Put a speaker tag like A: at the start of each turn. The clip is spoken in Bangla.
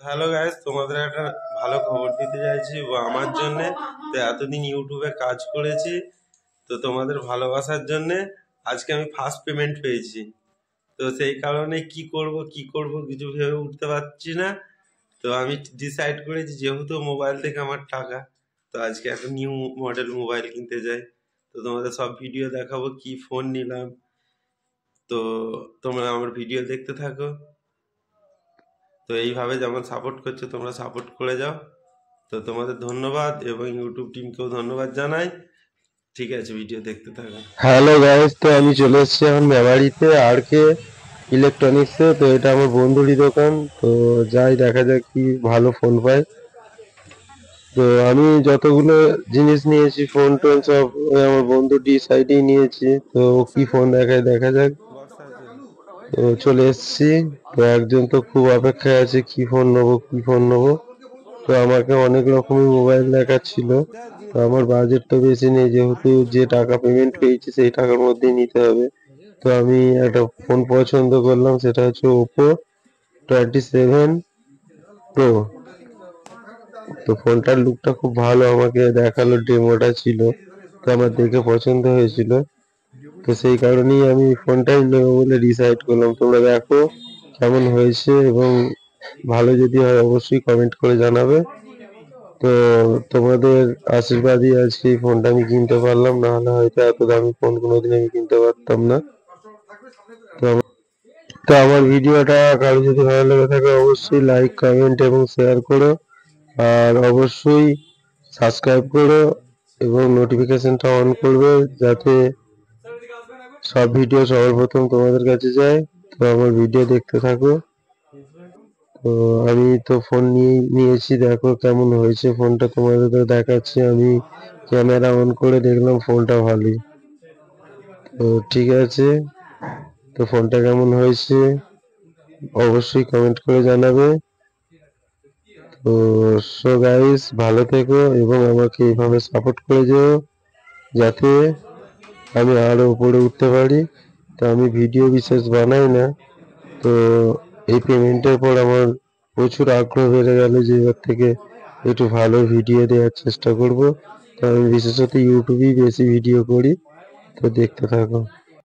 A: হ্যালো গাইস, তোমাদের একটা ভালো খবর দিতে চাইছি আমার জন্য। তো এতদিন ইউটিউবে কাজ করেছি, তো তোমাদের ভালোবাসার জন্য আজকে আমি ফার্স্ট পেমেন্ট পেয়েছি। তো সেই কারণে কি করব কিছু ভেবে উঠতে পারছি না। তো আমি ডিসাইড করেছি, যেহেতু মোবাইল থেকে আমার টাকা, তো আজকে একটা নিউ মডেল মোবাইল কিনতে যাই। তো তোমাদের সব ভিডিও দেখাবো কি ফোন নিলাম। তো তোমরা আমার ভিডিও দেখতে থাকো। তো এইভাবে যেমন সাপোর্ট করছো তোমরা সাপোর্ট করে যাও। তো তোমাদের ধন্যবাদ এবং ইউটিউব টিমকেও ধন্যবাদ জানাই। ঠিক আছে, ভিডিও দেখতে থাকো।
B: হ্যালো গাইস, তো আমি চলে এসেছি এখন মেমারিতে আর কে ইলেকট্রনিক্সে। তো এটা আমার বন্ধুরই দোকান। তো যাই দেখা যাক কি ভালো ফোন পাই। তো আমি যতগুলো জিনিস নিয়েছি ফোন টোন সব ওই আমার বন্ধু ডি সাইডেই নিয়েছি। তো ও কি ফোন দেখায় দেখা যাক। তো চলে এসেছি। তো একজন তো খুব অপেক্ষায় আছে কি ফোন নেবো কি ফোন নেবো। তো আমাকে অনেক রকমের মোবাইল দেখাচ্ছিল। তো আমার বাজেট তো বেশি নেই, যেহেতু যে টাকা পেমেন্ট পেয়েছি সেই টাকার মধ্যেই নিতে হবে। তো আমি একটা ফোন পছন্দ করলাম, সেটা হচ্ছে ওপো 27 প্রো। তো ফোনটার লুকটা খুব ভালো, আমাকে দেখালো, ডেমোটা ছিল, তো আমার দেখে পছন্দ হয়েছিল। তো সেই কারণেই আমি ফোনটাই নেবো বলে ডিসাইড করলাম। তোমরা দেখো কেমন হয়েছে, এবং ভালো যদি হয় অবশ্যই কমেন্ট করে জানাবে। তো তোমাদের আশীর্বাদই আজকে এই ফোনটা আমি কিনতে পারলাম, না হলে হয়তো এত দামি ফোন কোনোদিন আমি কিনতে পারতাম না। তো আমার ভিডিওটা কারো যদি ভালো লেগে থাকে অবশ্যই লাইক কমেন্ট এবং শেয়ার করো, আর অবশ্যই সাবস্ক্রাইব করো এবং নোটিফিকেশনটা অন করবে, যাতে সব ভিডিও সবার প্রথম তোমাদের কাছে যায়। তো আমার ভিডিও দেখতে থাকো। তো আমি তো ফোন নিয়েছি, দেখো কেমন হয়েছে ফোনটা, তোমাদের তো দেখাচ্ছি। আমি ক্যামেরা অন করে দেখলাম ফোনটা ভালোই। তো ঠিক আছে, তো ফোনটা কেমন হয়েছে অবশ্যই কমেন্ট করে জানাবে। তো সো গাইস, ভালো থেকো এবং আমাকে এইভাবে সাপোর্ট করে যেও, যাতে আমি আরো উপরে উঠতে পারি। তো আমি ভিডিও বিশেষ বানাই না, তো এই পেমেন্টের পর আমার প্রচুর আগ্রহ বেড়ে গেল যে এবার থেকে একটু ভালো ভিডিও দেওয়ার চেষ্টা করব। তো আমি বিশেষত ইউটিউবেই বেশি ভিডিও করি। তো দেখতে থাকো।